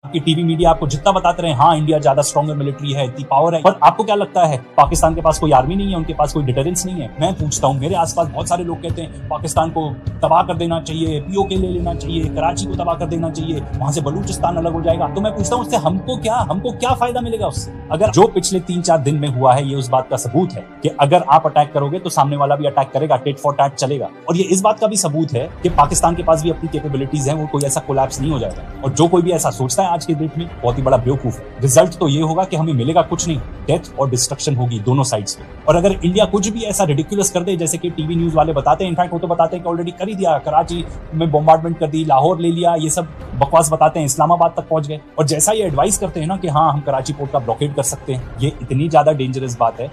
कि TV media आपको जितना बताते रहे हाँ इंडिया ज्यादा स्ट्रॉन्गर मिलिट्री है, इतनी पावर है, पर आपको क्या लगता है पाकिस्तान के पास कोई आर्मी नहीं है, उनके पास कोई डिटरेंस नहीं है? मैं पूछता हूँ, मेरे आसपास बहुत सारे लोग कहते हैं पाकिस्तान को तबाह कर देना चाहिए, पीओके ले लेना चाहिए, कराची को तबाह कर देना चाहिए, वहां से बलूचिस्तान अलग हो जाएगा। तो मैं पूछता हूँ उससे हमको क्या फायदा मिलेगा उससे? अगर जो पिछले 3-4 दिन में हुआ है ये उस बात का सबूत है कि अगर आप अटैक करोगे तो सामने वाला भी अटैक करेगा, टेट फॉर टैट चलेगा। और ये इस बात का भी सबूत है कि पाकिस्तान के पास भी अपनी कैपेबिलिटीज हैं, वो कोई ऐसा कोलैप्स नहीं हो जाएगा। और जो कोई भी ऐसा सोचता है आज के डेट में बहुत ही बड़ा बेवकूफ है। रिजल्ट तो ये होगा कि हमें मिलेगा कुछ नहीं, डेथ और डिस्ट्रक्शन होगी दोनों साइड्स पे। और अगर इंडिया कुछ भी ऐसा रिडिकुलस कर दे जैसे कि टीवी न्यूज वाले बताते हैं, इनफैक्ट वो तो बताते हैं कि ऑलरेडी कर ही दिया, कराची में बॉम्बार्डमेंट कर दी, लाहौर ले लिया, ये सब बकवास बताते हैं, इस्लामाबाद तक पहुंच गए। और जैसा ये एडवाइस करते हैं ना कि हाँ हम कराची पोर्ट का ब्लॉकेड कर सकते हैं, ये इतनी ज्यादा डेंजरस बात है।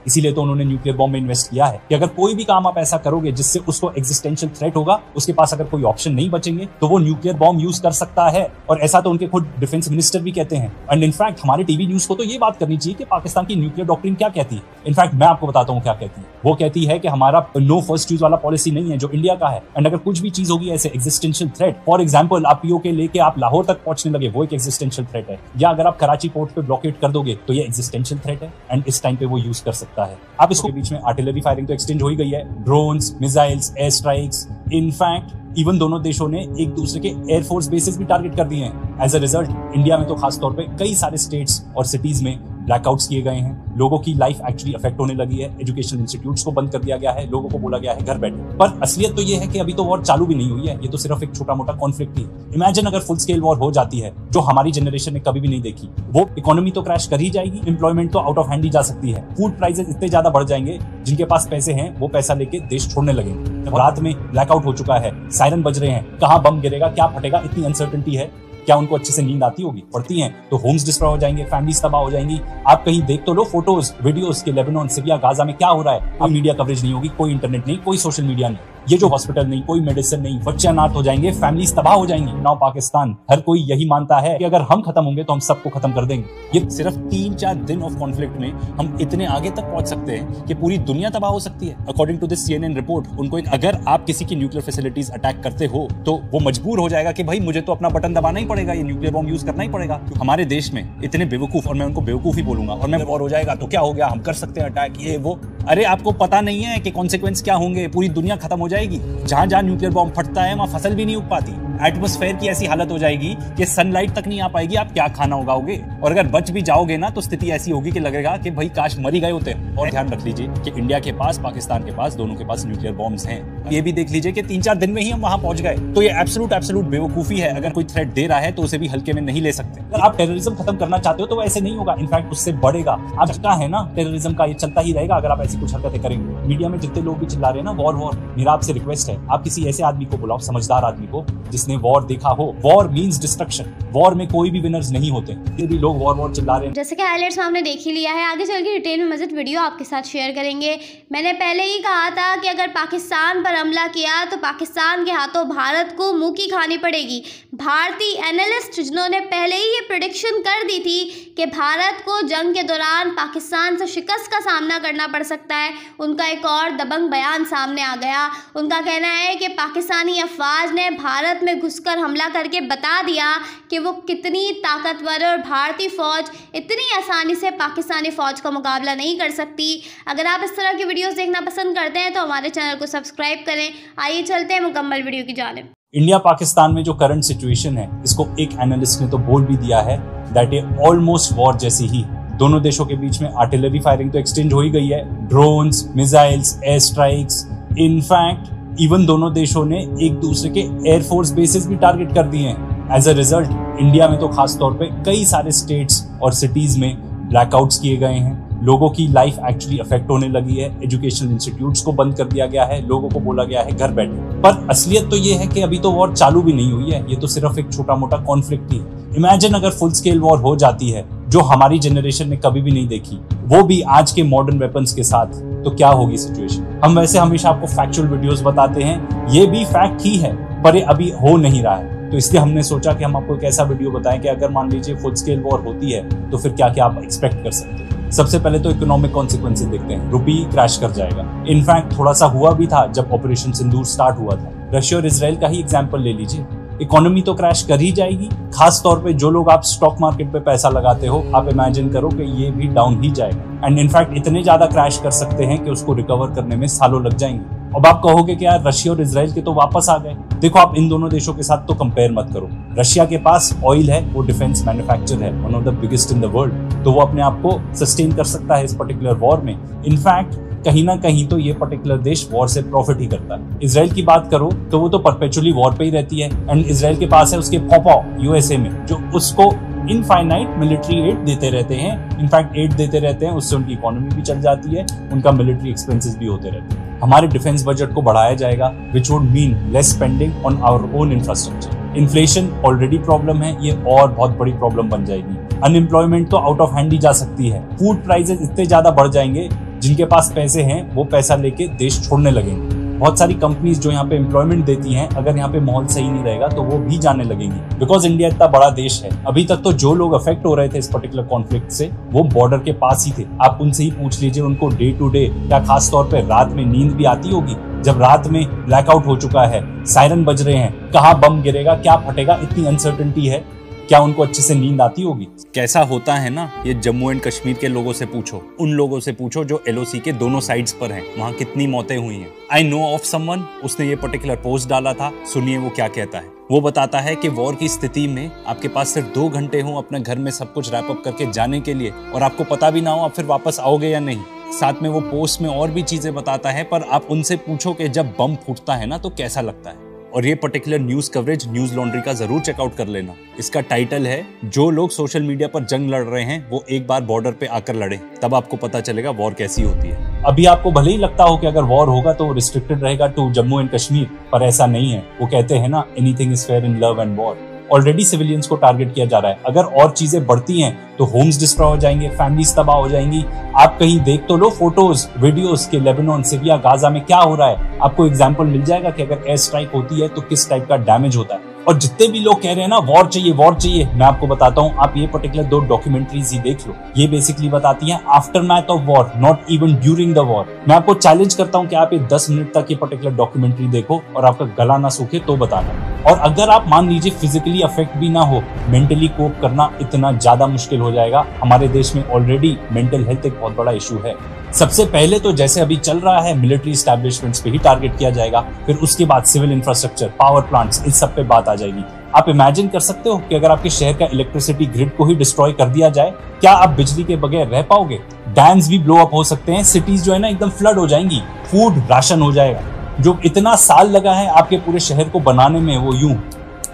इसीलिए तो उन्होंने न्यूक्लियर बॉम्ब में इन्वेस्ट किया है कि अगर कोई भी काम आप ऐसा करोगे जिससे उसको एग्जिस्टेंशियल थ्रेट होगा, उसके पास अगर कोई ऑप्शन नहीं बचेंगे तो वो न्यूक्लियर बॉम्ब यूज कर सकता है। और ऐसा तो उनके खुद डिफेंस मिनिस्टर भी कहते हैं। एंड इनफैक्ट हमारे टीवी न्यूज को तो ये बात करनी चाहिए कि पाकिस्तान की न्यूक्लियर डॉक्ट्रिन क्या कहती है। इनफैक्ट मैं आपको बताता हूँ क्या कहती है। वो कहती है कि हमारा नो फर्स्ट यूज वाला पॉलिसी नहीं है जो इंडिया का है। एंड अगर कुछ भी चीज होगी ऐसे एग्जिस्टेंशियल थ्रेट, फॉर एग्जाम्पल आप पीओके लेके आप लाहौर तक पहुंचने लगे, वो एक एग्जिस्टेंशियल थ्रेट है। या अगर आप कराची पोर्ट पे ब्लॉकेट कर दोगे तो ये एग्जिस्टेंशियल थ्रेट है एंड इस टाइम पे वो यूज कर सकता है। आप इसको बीच में आर्टिलरी फायरिंग तो एक्सटेंड हो ही गई है, drones, missiles, air strikes, in fact even दोनों देशों ने एक दूसरे के एयरफोर्स बेसिस भी टारगेट कर दिए हैं। एज अ रिजल्ट इंडिया में तो खास तौर पे कई सारे स्टेट्स और सिटीज में ब्लैकआउट्स किए गए हैं, लोगों की लाइफ एक्चुअली अफेक्ट होने लगी है, एजुकेशनल इंस्टीट्यूट्स को बंद कर दिया गया है, लोगों को बोला गया है घर बैठे। पर असलियत तो ये है कि अभी तो वॉर चालू भी नहीं हुई है, ये तो सिर्फ एक छोटा मोटा कॉन्फ्लिक्ट ही। इमेजिन अगर फुल स्केल वॉर हो जाती है जो हमारी जनरेशन ने कभी भी नहीं देखी, वो इकोनॉमी तो क्रैश कर ही जाएगी, एम्प्लॉयमेंट तो आउट ऑफ हैंड ही जा सकती है, फूड प्राइसेस इतने ज्यादा बढ़ जाएंगे, जिनके पास पैसे हैं वो पैसा लेके देश छोड़ने लगेंगे। रात में ब्लैकआउट हो चुका है, सायरन बज रहे हैं, कहाँ बम गिरेगा, क्या फटेगा, इतनी अनसर्टेनिटी है। क्या उनको अच्छे से नींद आती होगी? पड़ती हैं तो होम्स डिस्ट्रॉय हो जाएंगे, फैमिलीज तबाह हो जाएंगी। आप कहीं देख तो लो फोटोज वीडियोस के लेबनान, सीरिया, गाजा में क्या हो रहा है। अब मीडिया कवरेज नहीं होगी, कोई इंटरनेट नहीं, कोई सोशल मीडिया नहीं, ये जो हॉस्पिटल नहीं, कोई मेडिसिन नहीं, बच्चे अनाथ हो जाएंगे, फैमिलीज तबाह हो जाएंगी। नाउ पाकिस्तान, हर कोई यही मानता है कि अगर हम खत्म होंगे तो हम सबको खत्म कर देंगे। ये सिर्फ 3-4 दिन ऑफ कॉन्फ्लिक्ट में हम इतने आगे तक पहुंच सकते हैं कि पूरी दुनिया तबाह हो सकती है। According to this CNN report, उनको अगर आप किसी की न्यूक्लियर फैसिलिटीज अटैक करते हो तो वो मजबूर हो जाएगा कि भाई मुझे तो अपना बटन दबाना ही पड़ेगा, ये न्यूक्लियर बॉम्ब यूज करना ही पड़ेगा। हमारे देश में इतने बेवकूफ, और मैं उनको बेवकूफ ही बोलूंगा, और मैं वॉर हो जाएगा तो क्या हो गया, हम कर सकते हैं अटैक, ये वो। अरे आपको पता नहीं है कि कॉन्सिक्वेंस क्या होंगे, पूरी दुनिया खत्म हो जाएगी। जहां जहां न्यूक्लियर बॉम्ब फटता है वहां फसल भी नहीं उग पाती, एटमॉस्फेयर की ऐसी हालत हो जाएगी कि सनलाइट तक नहीं आ पाएगी, आप क्या खाना उगाओगे। और अगर बच भी जाओगे ना तो स्थिति ऐसी होगी कि लगेगा कि भाई काश मर ही गए होते। और ध्यान रख लीजिए कि इंडिया के पास, पाकिस्तान के पास, दोनों के पास न्यूक्लियर बॉम्ब्स हैं। ये भी देख लीजिए कि 3-4 दिन में ही हम वहां पहुंच गए। तो ये एब्सोल्यूट बेवकूफी है। अगर कोई थ्रेट दे रहा है तो उसे भी हल्के में नहीं ले सकते। अगर आप टेररिज्म खत्म करना चाहते हो तो ऐसे नहीं होगा, इनफैक्ट उससे बढ़ेगा। आप क्या है ना, टेररिज्म का ये चलता ही रहेगा अगर आप ऐसी कुछ हरकतें करेंगे। मीडिया में जितने लोग भी चिल्ला रहे हैं ना वॉर, मेरा आपसे रिक्वेस्ट है, आप किसी ऐसे आदमी को बुलाओ, समझदार आदमी को, जिसने वॉर देखा हो। वॉर मींस डिस्ट्रक्शन, वॉर में कोई भी विनर्स नहीं होते। ये भी लोग वॉर चिल्ला रहे हैं। जैसे कि हाइलाइट्स हमने देख ही लिया है, आगे चल के डिटेल में मज़ीद वीडियो आपके साथ शेयर करेंगे। मैंने पहले ही कहा था कि अगर पाकिस्तान पर हमला किया तो पाकिस्तान के हाथों भारत को मुंह की खानी पड़ेगी। भारतीय एनालिस्ट जिन्होंने पहले ही ये प्रेडिक्शन कर दी थी कि भारत को जंग के दौरान पाकिस्तान से शिकस्त का सामना करना पड़ सकता है, उनका एक और दबंग बयान सामने आ गया। उनका कहना है कि पाकिस्तानी अफवाज ने भारत में घुसकर हमला करके बता दिया कि वो कितनी ताकतवर है और भारतीय फ़ौज इतनी आसानी से पाकिस्तानी फ़ौज का मुकाबला नहीं कर सकती। अगर आप इस तरह की वीडियोस देखना पसंद करते हैं तो हमारे चैनल को सब्सक्राइब करें। आइए चलते हैं मुकम्मल वीडियो की जानिब। इंडिया पाकिस्तान में जो करंट सिचुएशन है, इसको एक एनालिस्ट ने तो बोल भी दिया है दैट ये ऑलमोस्ट वॉर जैसी ही। दोनों देशों के बीच में आर्टिलरी फायरिंग तो एक्सटेंड हो ही गई है, drones, missiles, air strikes, in fact even दोनों देशों ने एक दूसरे के एयरफोर्स बेसिस भी टारगेट कर दिए हैं। एज अ रिजल्ट इंडिया में तो खास तौर पे कई सारे स्टेट्स और सिटीज में ब्लैकआउट्स किए गए हैं, लोगों की लाइफ एक्चुअली अफेक्ट होने लगी है, एजुकेशनल इंस्टीट्यूट्स को बंद कर दिया गया है, लोगों को बोला गया है घर बैठे। पर असलियत तो ये है कि अभी तो वॉर चालू भी नहीं हुई है, ये तो सिर्फ एक छोटा मोटा कॉन्फ्लिक्ट ही। इमेजिन अगर फुल स्केल वॉर हो जाती है जो हमारी जनरेशन ने कभी भी नहीं देखी, वो भी आज के मॉडर्न वेपन्स के साथ, तो क्या होगी सिचुएशन। हम वैसे हमेशा आपको फैक्चुअल वीडियोस बताते हैं, ये भी फैक्ट ही है, पर ये अभी हो नहीं रहा है। तो इसलिए हमने सोचा कि हम आपको एक ऐसा वीडियो बताएं कि अगर मान लीजिए फुल स्केल वॉर होती है तो फिर क्या क्या आप एक्सपेक्ट कर सकते हैं। सबसे पहले तो इकोनॉमिक कॉन्सिक्वेंसेस देखते हैं, रुपी क्रैश कर जाएगा। इनफैक्ट थोड़ा सा हुआ भी था जब ऑपरेशन सिंदूर स्टार्ट हुआ था। रशिया और इजराइल का ही एग्जांपल ले लीजिए, इकोनॉमी तो क्रैश कर ही जाएगी। खास तौर पे जो लोग आप स्टॉक मार्केट पे पैसा लगाते हो, आप इमेजिन करो कि ये भी डाउन ही जाएगा एंड इनफैक्ट इतने ज्यादा क्रैश कर सकते हैं कि उसको रिकवर करने में सालों लग जाएंगे। अब आप कहोगे कि यार रशिया और इजराइल के तो वापस आ गए। देखो, आप इन दोनों देशों के साथ तो कंपेयर मत करो। रशिया के पास ऑयल है, वो डिफेंस मैन्युफैक्चर है, one of the biggest in the world, तो वो अपने आप को सस्टेन कर सकता है इस पर्टिकुलर वॉर में। इनफैक्ट कहीं ना कहीं तो ये पर्टिकुलर देश वॉर से प्रॉफिट ही करता है। इजराइल की बात करो तो वो तो परपेचुअली वॉर पे ही रहती है एंड इजराइल के पास है उसके फॉपा यूएसए में, जो उसको इनफाइनाइट मिलिट्री एड देते रहते हैं। इनफैक्ट एड देते रहते हैं, उससे उनकी इकोनॉमी भी चल जाती है, उनका मिलिट्री एक्सपेंसेस भी होते रहते हैं। हमारे डिफेंस बजट को बढ़ाया जाएगा, which would mean less spending on our own infrastructure. Inflation already problem है, ये और बहुत बड़ी प्रॉब्लम बन जाएगी। अनएम्प्लॉयमेंट तो आउट ऑफ हैंड ही जा सकती है। फूड प्राइसेस इतने ज्यादा बढ़ जाएंगे, जिनके पास पैसे हैं वो पैसा लेके देश छोड़ने लगेंगे। बहुत सारी कंपनीज जो यहाँ पे एम्प्लॉयमेंट देती हैं, अगर यहाँ पे माहौल सही नहीं रहेगा तो वो भी जाने लगेंगी, बिकॉज इंडिया इतना बड़ा देश है। अभी तक तो जो लोग अफेक्ट हो रहे थे इस पर्टिकुलर कॉन्फ्लिक्ट से, वो बॉर्डर के पास ही थे। आप उनसे ही पूछ लीजिए, उनको डे टू डे क्या खास तौर पे रात में नींद भी आती होगी? जब रात में ब्लैकआउट हो चुका है, सायरन बज रहे हैं, कहाँ बम गिरेगा, क्या फटेगा, इतनी अनसर्टेनिटी है, क्या उनको अच्छे से नींद आती होगी? कैसा होता है ना, ये जम्मू एंड कश्मीर के लोगों से पूछो, उन लोगों से पूछो जो एलओसी के दोनों साइड्स पर हैं, वहां कितनी मौतें हुई हैं। आई नो ऑफ समवन, उसने ये पर्टिकुलर पोस्ट डाला था, सुनिए वो क्या कहता है। वो बताता है कि वॉर की स्थिति में आपके पास सिर्फ 2 घंटे हो अपने घर में सब कुछ रैप अप करके जाने के लिए, और आपको पता भी ना हो आप फिर वापस आओगे या नहीं। साथ में वो पोस्ट में और भी चीजें बताता है, पर आप उनसे पूछो कि जब बम फूटता है ना तो कैसा लगता है। और ये particular news coverage news laundry का जरूर चेकआउट कर लेना। इसका टाइटल है, जो लोग सोशल मीडिया पर जंग लड़ रहे हैं वो एक बार बॉर्डर पे आकर लड़े, तब आपको पता चलेगा वॉर कैसी होती है। अभी आपको भले ही लगता हो कि अगर वॉर होगा तो रिस्ट्रिक्टेड रहेगा टू जम्मू एंड कश्मीर, पर ऐसा नहीं है। वो कहते हैं ना, anything is fair in love and war. Already civilians को टारगेट किया जा रहा है। अगर और चीजें बढ़ती हैं तो होम्स डिस्ट्रॉय हो जाएंगे, फैमिलीज तबाह हो जाएंगी। आप कहीं देख तो लो फोटोज वीडियोस के लेबनान, सीरिया, गाजा में क्या हो रहा है, आपको एग्जांपल मिल जाएगा कि अगर एयर स्ट्राइक होती है तो किस टाइप का डैमेज होता है। और जितने भी लोग कह रहे हैं ना वॉर चाहिए वॉर चाहिए, मैं आपको बताता हूँ, आप ये पर्टिकुलर 2 डॉक्यूमेंट्रीज ही देख लो। ये बेसिकली बताती हैं aftermath of war, not even during the war. मैं आपको चैलेंज करता हूँ कि आप ये 10 मिनट तक ये पर्टिकुलर डॉक्यूमेंट्री देखो और आपका गला ना सूखे तो बताना। और अगर आप मान लीजिए फिजिकली अफेक्ट भी ना हो, मेंटली कोप करना इतना ज्यादा मुश्किल हो जाएगा। हमारे देश में ऑलरेडी मेंटल हेल्थ एक बहुत बड़ा इशू है। सबसे पहले तो जैसे अभी चल रहा है मिलिट्री एस्टैब्लिशमेंट्स पे ही टारगेट किया जाएगा, फिर उसके बाद सिविल इंफ्रास्ट्रक्चर, पावर प्लांट्स, इस सब पे बात आ जाएगी। आप इमेजिन कर सकते हो कि अगर आपके शहर का इलेक्ट्रिसिटी ग्रिड को ही डिस्ट्रॉय कर दिया जाए, क्या आप बिजली के बगैर रह पाओगे? डैम्स भी ब्लो अप हो सकते हैं, सिटीज जो है ना एकदम फ्लड हो जाएंगी, फूड राशन हो जाएगा। जो इतना साल लगा है आपके पूरे शहर को बनाने में, वो यूं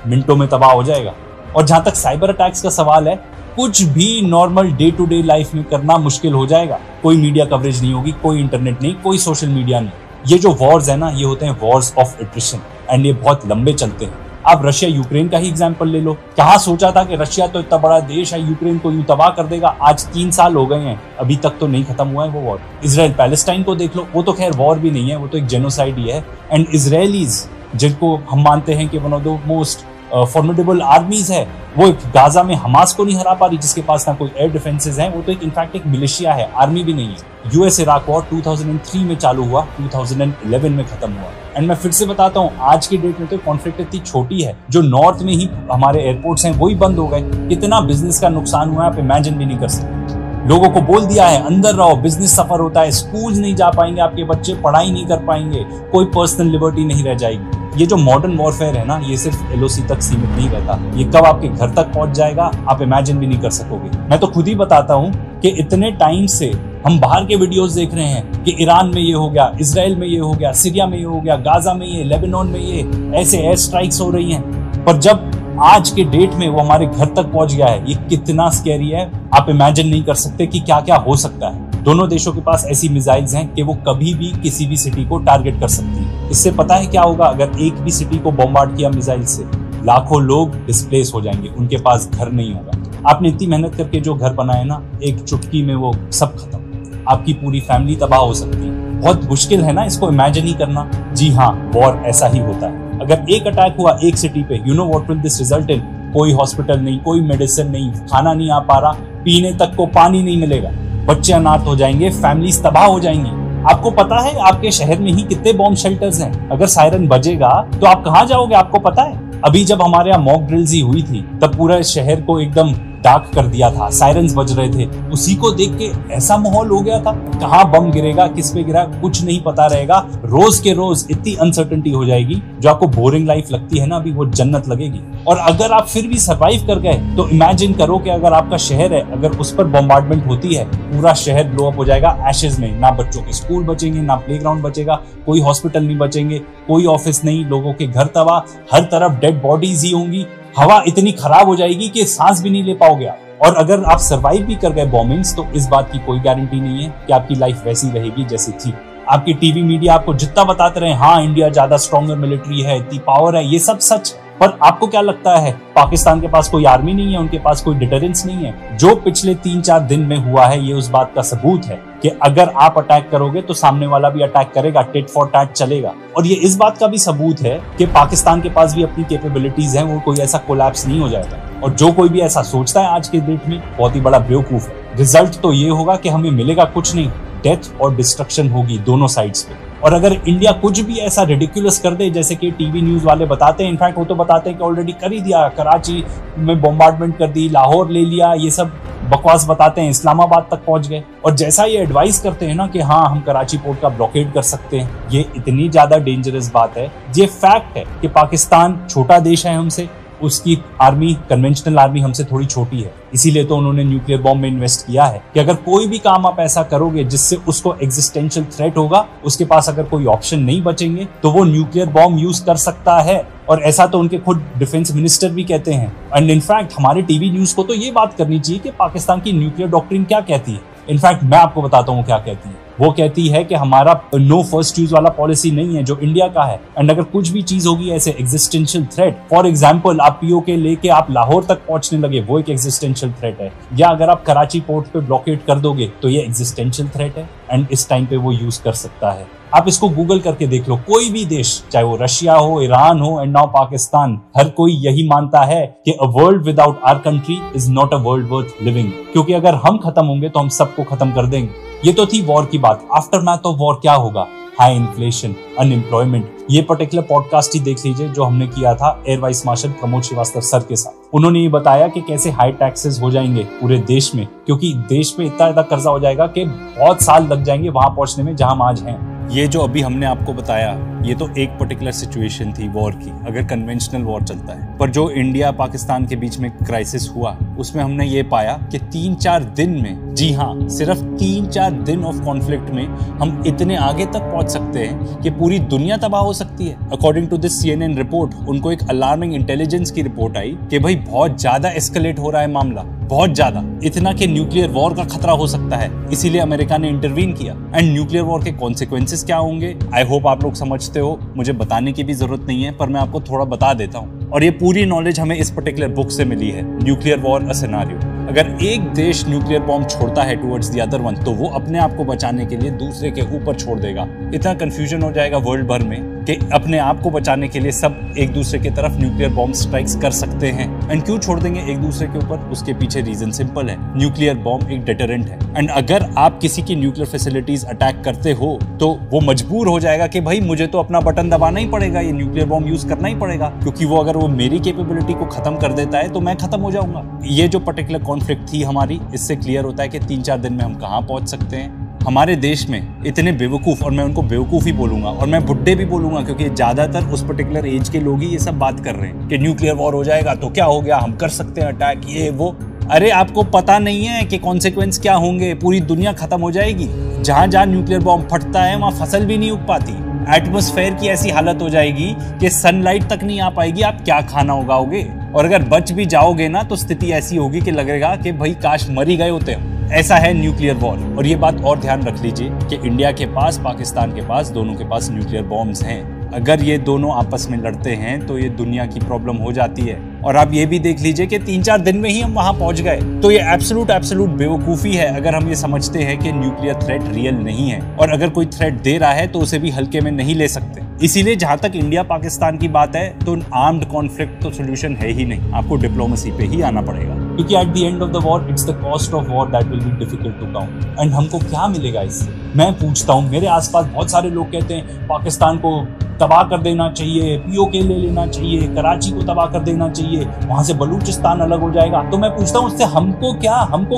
मिनटों में तबाह हो जाएगा। और जहां तक साइबर अटैक्स का सवाल है, कुछ भी normal day to day life में करना मुश्किल हो जाएगा। कोई मीडिया कवरेज नहीं होगी, कोई इंटरनेट नहीं, कोई सोशल मीडिया नहीं। ये जो वॉर्स है ना, ये होते हैं वॉर्स ऑफ एट्रिशन एंड ये बहुत लंबे चलते हैं। आप रशिया यूक्रेन का ही एग्जांपल ले लो। कहाँ सोचा था कि रशिया तो इतना बड़ा देश है, यूक्रेन को यूं तबाह कर देगा। आज 3 साल हो गए हैं, अभी तक तो नहीं खत्म हुआ है वो वॉर। इजराइल पैलेस्टाइन को देख लो, वो तो खैर वॉर भी नहीं है, वो तो एक जेनोसाइड ही है। एंड इजरायलीज, जिनको हम मानते हैं कि one of the most formidable आर्मीज है, वो गाजा में हमास को नहीं हरा पा रही, जिसके पास ना कोई एयर डिफेंसेस हैं। वो तो एक इनफैक्ट एक मिलिशिया है, आर्मी भी नहीं है। यूएस इराक वॉर 2003 में चालू हुआ, 2011 में खत्म हुआ। एंड मैं फिर से बताता हूँ, आज की डेट में तो कॉन्फ्लिक्ट इतनी छोटी है, जो नॉर्थ में ही हमारे एयरपोर्ट्स हैं वही बंद हो गए। कितना बिजनेस का नुकसान हुआ है आप इमेजिन भी नहीं कर सकते। लोगों को बोल दिया है अंदर रहो, बिजनेस सफर होता है, स्कूल नहीं जा पाएंगे आपके बच्चे, पढ़ाई नहीं कर पाएंगे, कोई पर्सनल लिबर्टी नहीं रह जाएगी। ये जो मॉडर्न वॉरफेयर है ना, ये सिर्फ एलओसी तक सीमित नहीं रहता, ये कब आपके घर तक पहुंच जाएगा आप इमेजिन भी नहीं कर सकोगे। मैं तो खुद ही बताता हूँ कि इतने टाइम से हम बाहर के वीडियोस देख रहे हैं कि ईरान में ये हो गया, इजराइल में ये हो गया, सीरिया में ये हो गया, गाजा में ये, लेबनान में ये, ऐसे एयर स्ट्राइक्स हो रही हैं। पर जब आज के डेट में वो हमारे घर तक पहुंच गया है, ये कितना स्कैरी है आप इमेजिन नहीं कर सकते कि क्या क्या हो सकता है। दोनों देशों के पास ऐसी मिसाइल्स हैं कि वो कभी भी किसी भी सिटी को टारगेट कर सकती है। इससे पता है क्या होगा, अगर एक भी सिटी को बॉम्बार्ड किया मिसाइल से, लाखों लोग डिस्प्लेस हो जाएंगे, उनके पास घर नहीं होगा। आपने इतनी मेहनत करके जो घर बनाए ना, एक चुटकी में वो सब खत्म, आपकी पूरी फैमिली तबाह हो सकती है। बहुत मुश्किल है ना इसको इमेजिन ही करना। जी हाँ, वॉर ऐसा ही होता है। अगर एक अटैक हुआ एक सिटी पे, you know what will this result in? कोई हॉस्पिटल नहीं, कोई मेडिसिन नहीं, खाना नहीं आ पा रहा, पीने तक को पानी नहीं मिलेगा, बच्चे अनाथ हो जाएंगे, फैमिलीज तबाह हो जाएंगी। आपको पता है आपके शहर में ही कितने बॉम्ब शेल्टर्स हैं? अगर सायरन बजेगा तो आप कहाँ जाओगे, आपको पता है? अभी जब हमारे यहाँ मॉक ड्रिल्स ही हुई थी तब पूरा शहर को एकदम डार्क कर दिया था, सायरन्स बज रहे थे। उसी को देख के ऐसा माहौल हो गया था, कहाँ बम गिरेगा, किस पे गिरा, कुछ नहीं पता रहेगा। रोज के रोज इतनी अनसर्टेनिटी हो जाएगी, जो आपको बोरिंग लाइफ लगती है ना, अभी वो जन्नत लगेगी। और अगर आप फिर भी सर्वाइव कर गए तो इमेजिन करो कि अगर आपका शहर है, अगर उस पर बॉम्बार्डमेंट होती है, पूरा शहर ब्लो अप हो जाएगा एशेज में। ना बच्चों के स्कूल बचेंगे, ना प्लेग्राउंड बचेगा, कोई हॉस्पिटल नहीं बचेंगे, कोई ऑफिस नहीं, लोगों के घर तबाह, हर तरफ डेड बॉडीज ही होंगी। हवा इतनी खराब हो जाएगी कि सांस भी नहीं ले पाओगे आप। और अगर आप सर्वाइव भी कर गए बॉम्बिंग्स, तो इस बात की कोई गारंटी नहीं है कि आपकी लाइफ वैसी रहेगी जैसी थी। आपकी टीवी मीडिया आपको जितना बताते रहे, हाँ इंडिया ज्यादा स्ट्रॉन्गर मिलिट्री है, इतनी पावर है, ये सब सच। पर आपको क्या लगता है, पाकिस्तान के पास कोई आर्मी नहीं है, उनके पास कोई डिटरेंस नहीं है? जो पिछले 3-4 दिन में हुआ है, ये उस बात का सबूत है कि अगर आप अटैक करोगे तो सामने वाला भी अटैक करेगा, टिट फॉर टैट चलेगा। और ये इस बात का भी सबूत है कि पाकिस्तान के पास भी अपनी कैपेबिलिटीज हैं, वो कोई ऐसा कोलैप्स नहीं हो जाएगा। और जो कोई भी ऐसा सोचता है आज के डेट में, बहुत ही बड़ा बेवकूफ है। रिजल्ट तो ये होगा कि हमें मिलेगा कुछ नहीं, डेथ और डिस्ट्रक्शन होगी दोनों साइड्स पे। और अगर इंडिया कुछ भी ऐसा रिडिकुलस कर दे, जैसे कि टीवी न्यूज वाले बताते हैं, इनफैक्ट वो तो बताते हैं कि ऑलरेडी कर ही दिया, कराची में बॉम्बार्डमेंट कर दी, लाहौर ले लिया, ये सब बकवास बताते हैं, इस्लामाबाद तक पहुंच गए। और जैसा ये एडवाइस करते हैं ना कि हाँ हम कराची पोर्ट का ब्लॉकेड कर सकते हैं, ये इतनी ज्यादा डेंजरस बात है। ये फैक्ट है कि पाकिस्तान छोटा देश है हमसे, उसकी आर्मी, कन्वेंशनल आर्मी हमसे थोड़ी छोटी है, इसीलिए तो उन्होंने न्यूक्लियर बॉम्ब में इन्वेस्ट किया है कि अगर कोई भी काम आप ऐसा करोगे जिससे उसको एग्जिस्टेंशियल थ्रेट होगा, उसके पास अगर कोई ऑप्शन नहीं बचेंगे तो वो न्यूक्लियर बॉम्ब यूज कर सकता है। और ऐसा तो उनके खुद डिफेंस मिनिस्टर भी कहते हैं। एंड इनफैक्ट हमारे टीवी न्यूज को तो ये बात करनी चाहिए कि पाकिस्तान की न्यूक्लियर डॉक्ट्रिन क्या कहती है। इनफैक्ट मैं आपको बताता हूँ क्या कहती है। वो कहती है कि हमारा नो फर्स्ट यूज वाला पॉलिसी नहीं है जो इंडिया का है। एंड अगर कुछ भी चीज होगी ऐसे एग्जिस्टेंशियल थ्रेट, फॉर एग्जांपल आप पीओके लेके आप लाहौर तक पहुंचने लगे, वो एक एग्जिस्टेंशियल थ्रेट है। या अगर आप कराची पोर्ट पे ब्लॉकेट कर दोगे तो ये एग्जिस्टेंशियल थ्रेट है एंड इस टाइम पे वो यूज कर सकता है। आप इसको गूगल करके देख लो, कोई भी देश, चाहे वो रशिया हो, ईरान हो एंड नाउ पाकिस्तान, हर कोई यही मानता है कि a world without our country is not a world worth living. क्योंकि अगर हम खत्म होंगे तो हम सबको खत्म कर देंगे। ये तो थी वॉर की बात। आफ्टर मैथ ऑफ वॉर क्या होगा? High inflation, unemployment. ये पर्टिकुलर पॉडकास्ट ही देख लीजिए जो हमने किया था air vice marshal Pramod Shrivastava sir के साथ। उन्होंने ये बताया कि कैसे हाई टैक्सेस हो जाएंगे पूरे देश में, क्योंकि देश में इतना ज्यादा कर्जा हो जाएगा कि बहुत साल लग जाएंगे वहां पहुंचने में जहां हम आज हैं। ये जो अभी हमने आपको बताया, ये तो एक पर्टिकुलर सिचुएशन थी वॉर की, अगर कन्वेंशनल वॉर चलता है। पर जो इंडिया पाकिस्तान के बीच में क्राइसिस हुआ, उसमें हमने ये पाया कि 3-4 दिन में, जी हाँ सिर्फ 3-4 दिन ऑफ कॉन्फ्लिक्ट में हम इतने आगे तक पहुंच सकते हैं कि पूरी दुनिया तबाह हो सकती है। According to this CNN report, उनको एक अलार्मिंग इंटेलिजेंस की रिपोर्ट आई कि भाई बहुत ज्यादा एस्केलेट हो रहा है मामला, बहुत ज्यादा, इतना कि न्यूक्लियर वॉर का खतरा हो सकता है। इसीलिए अमेरिका ने इंटरवीन किया। एंड न्यूक्लियर वॉर के कॉन्सिक्वेंसेस क्या होंगे, आई होप आप लोग समझते हो, मुझे बताने की भी जरूरत नहीं है, पर मैं आपको थोड़ा बता देता हूँ। और ये पूरी नॉलेज हमें इस पर्टिकुलर बुक से मिली है, न्यूक्लियर वॉर अ सिनेरियो। अगर एक देश न्यूक्लियर बॉम्ब छोड़ता है टुवर्ड्स द अदर वन, तो वो अपने आप को बचाने के लिए दूसरे के ऊपर छोड़ देगा। इतना कंफ्यूजन हो जाएगा वर्ल्ड भर में कि अपने आप को बचाने के लिए सब एक दूसरे की तरफ न्यूक्लियर बॉम्ब स्ट्राइक्स कर सकते हैं। एंड क्यों छोड़ देंगे एक दूसरे के ऊपर? उसके पीछे रीजन सिंपल है, न्यूक्लियर बॉम्ब एक डेटरेंट है। एंड अगर आप किसी की न्यूक्लियर फैसिलिटीज अटैक करते हो तो वो मजबूर हो जाएगा कि भाई मुझे तो अपना बटन दबाना ही पड़ेगा, ये न्यूक्लियर बॉम्ब यूज करना ही पड़ेगा, क्योंकि वो अगर वो मेरी कैपेबिलिटी को खत्म कर देता है तो मैं खत्म हो जाऊंगा। ये जो पर्टिकुलर कॉन्फ्लिक्ट थी हमारी, इससे क्लियर होता है कि 3-4 दिन में हम कहाँ पहुंच सकते हैं। हमारे देश में इतने बेवकूफ, और मैं उनको बेवकूफ ही बोलूंगा और मैं बुड्ढे भी बोलूंगा, क्योंकि ज्यादातर उस पर्टिकुलर एज के लोग ही ये सब बात कर रहे हैं कि न्यूक्लियर वॉर हो जाएगा तो क्या हो गया, हम कर सकते हैं अटैक, ये वो। अरे आपको पता नहीं है कि कॉन्सिक्वेंस क्या होंगे, पूरी दुनिया खत्म हो जाएगी। जहां जहां न्यूक्लियर बॉम्ब फटता है वहां फसल भी नहीं उग पाती, एटमॉस्फेयर की ऐसी हालत हो जाएगी कि सनलाइट तक नहीं आ पाएगी, आप क्या खाना उगाओगे? और अगर बच भी जाओगे ना तो स्थिति ऐसी होगी कि लगेगा कि भाई काश मर ही गए होते हो। ऐसा है न्यूक्लियर वॉर। और ये बात और ध्यान रख लीजिए कि इंडिया के पास, पाकिस्तान के पास, दोनों के पास न्यूक्लियर बॉम्ब्स हैं। अगर ये दोनों आपस में लड़ते हैं तो ये दुनिया की प्रॉब्लम हो जाती है। और आप ये भी देख लीजिए कि 3-4 दिन में ही हम वहां पहुंच गए, तो ये एब्सोल्यूट बेवकूफी है अगर हम ये समझते हैं कि न्यूक्लियर थ्रेट रियल नहीं है, और अगर कोई थ्रेट दे रहा है तो उसे भी हल्के में नहीं ले सकते। इसीलिए जहां तक इंडिया पाकिस्तान की बात है तो आर्म्ड कॉन्फ्लिक्ट तो सोल्यूशन है ही नहीं, आपको डिप्लोमेसी पे ही आना पड़ेगा, क्योंकि at the end of the war it's the cost of war that will be difficult to count. And हमको क्या मिलेगा इससे? मैं पूछता हूँ, मेरे आसपास बहुत सारे लोग कहते हैं पाकिस्तान को तबाह कर देना चाहिए, पीओके ले लेना चाहिए, कराची को तबाह कर देना चाहिए, वहां से बलूचिस्तान अलग हो जाएगा। तो मैं पूछता हूँ उससे हमको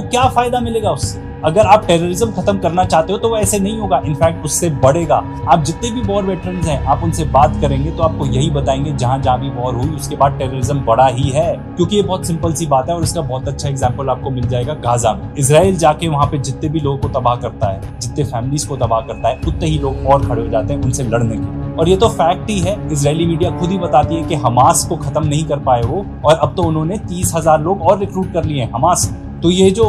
क्या फायदा मिलेगा उससे? अगर आप टेररिज्म खत्म करना चाहते हो तो वो ऐसे नहीं होगा, इनफैक्ट उससे बढ़ेगा। आप जितने भी वॉर वेटरन्स हैं आप उनसे बात करेंगे तो आपको यही बताएंगे जहां जहां भी वॉर हुई उसके बाद टेररिज्म बढ़ा ही है, क्योंकि ये बहुत सिंपल सी बात है। और इसका बहुत अच्छा एग्जांपल आपको मिल जाएगा गाजा में। इजराइल जाके वहां पे जितने भी लोगों को तबाह करता है, जितने फैमिलीज को तबाह करता है, उतने ही लोग और खड़े हो जाते हैं उनसे लड़ने के। और ये तो फैक्ट ही है, इजरायली मीडिया खुद ही बताती है कि हमास को खत्म नहीं कर पाए वो, और अब तो उन्होंने 30,000 लोग और रिक्रूट कर लिए हैं हमास। तो ये जो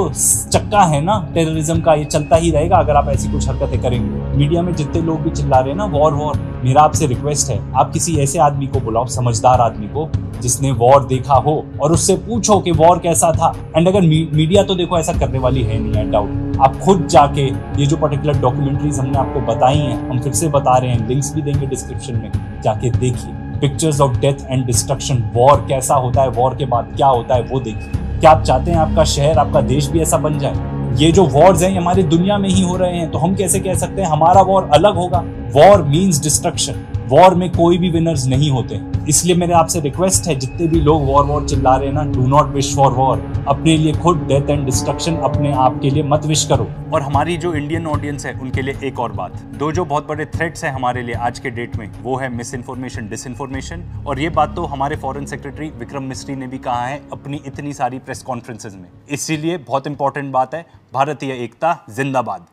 चक्का है ना टेररिज्म का, ये चलता ही रहेगा अगर आप ऐसी कुछ हरकतें करेंगे। मीडिया में जितने लोग भी चिल्ला रहे हैं ना वॉर, मेरा आपसे रिक्वेस्ट है, आप किसी ऐसे आदमी को बुलाओ, समझदार आदमी को जिसने वॉर देखा हो, और उससे पूछो कि वॉर कैसा था। एंड अगर मीडिया तो देखो ऐसा करने वाली है नहीं, है डाउट, आप खुद जाके ये जो पर्टिकुलर डॉक्यूमेंट्रीज हमने आपको बताई हैं, हम फिर से बता रहे हैं, लिंक्स भी देंगे डिस्क्रिप्शन में, जाके देखिए। Pictures of death and destruction, war कैसा होता है, वॉर के बाद क्या होता है वो देखिए। क्या आप चाहते हैं आपका शहर, आपका देश भी ऐसा बन जाए? ये जो वॉर्स हैं ये हमारी दुनिया में ही हो रहे हैं, तो हम कैसे कह सकते हैं हमारा वॉर अलग होगा? वॉर मीन्स डिस्ट्रक्शन, वॉर में कोई भी विनर्स नहीं होते। इसलिए मेरे आपसे रिक्वेस्ट है, जितने भी लोग वॉर चिल्ला रहे हैं ना, do not wish for war. अपने लिए खुद डेथ एंड डिस्ट्रक्शन अपने आप के लिए मत विश करो। और हमारी जो इंडियन ऑडियंस है उनके लिए एक और बात, दो जो बहुत बड़े थ्रेट्स हैं हमारे लिए आज के डेट में, वो है मिस इन्फॉर्मेशन, डिसइन्फॉर्मेशन। और ये बात तो हमारे फॉरेन सेक्रेटरी विक्रम मिस्री ने भी कहा है अपनी इतनी सारी प्रेस कॉन्फ्रेंसेज में। इसीलिए बहुत इंपॉर्टेंट बात है, भारतीय एकता जिंदाबाद।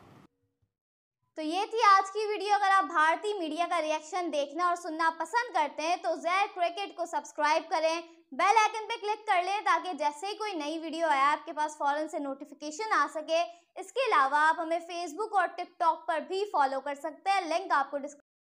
तो ये थी आज की वीडियो। अगर आप भारतीय मीडिया का रिएक्शन देखना और सुनना पसंद करते हैं तो ज़ेड क्रिकेट को सब्सक्राइब करें, बेल आइकन पे क्लिक कर लें ताकि जैसे ही कोई नई वीडियो आए आपके पास फौरन से नोटिफिकेशन आ सके। इसके अलावा आप हमें फेसबुक और टिकटॉक पर भी फॉलो कर सकते हैं, लिंक आपको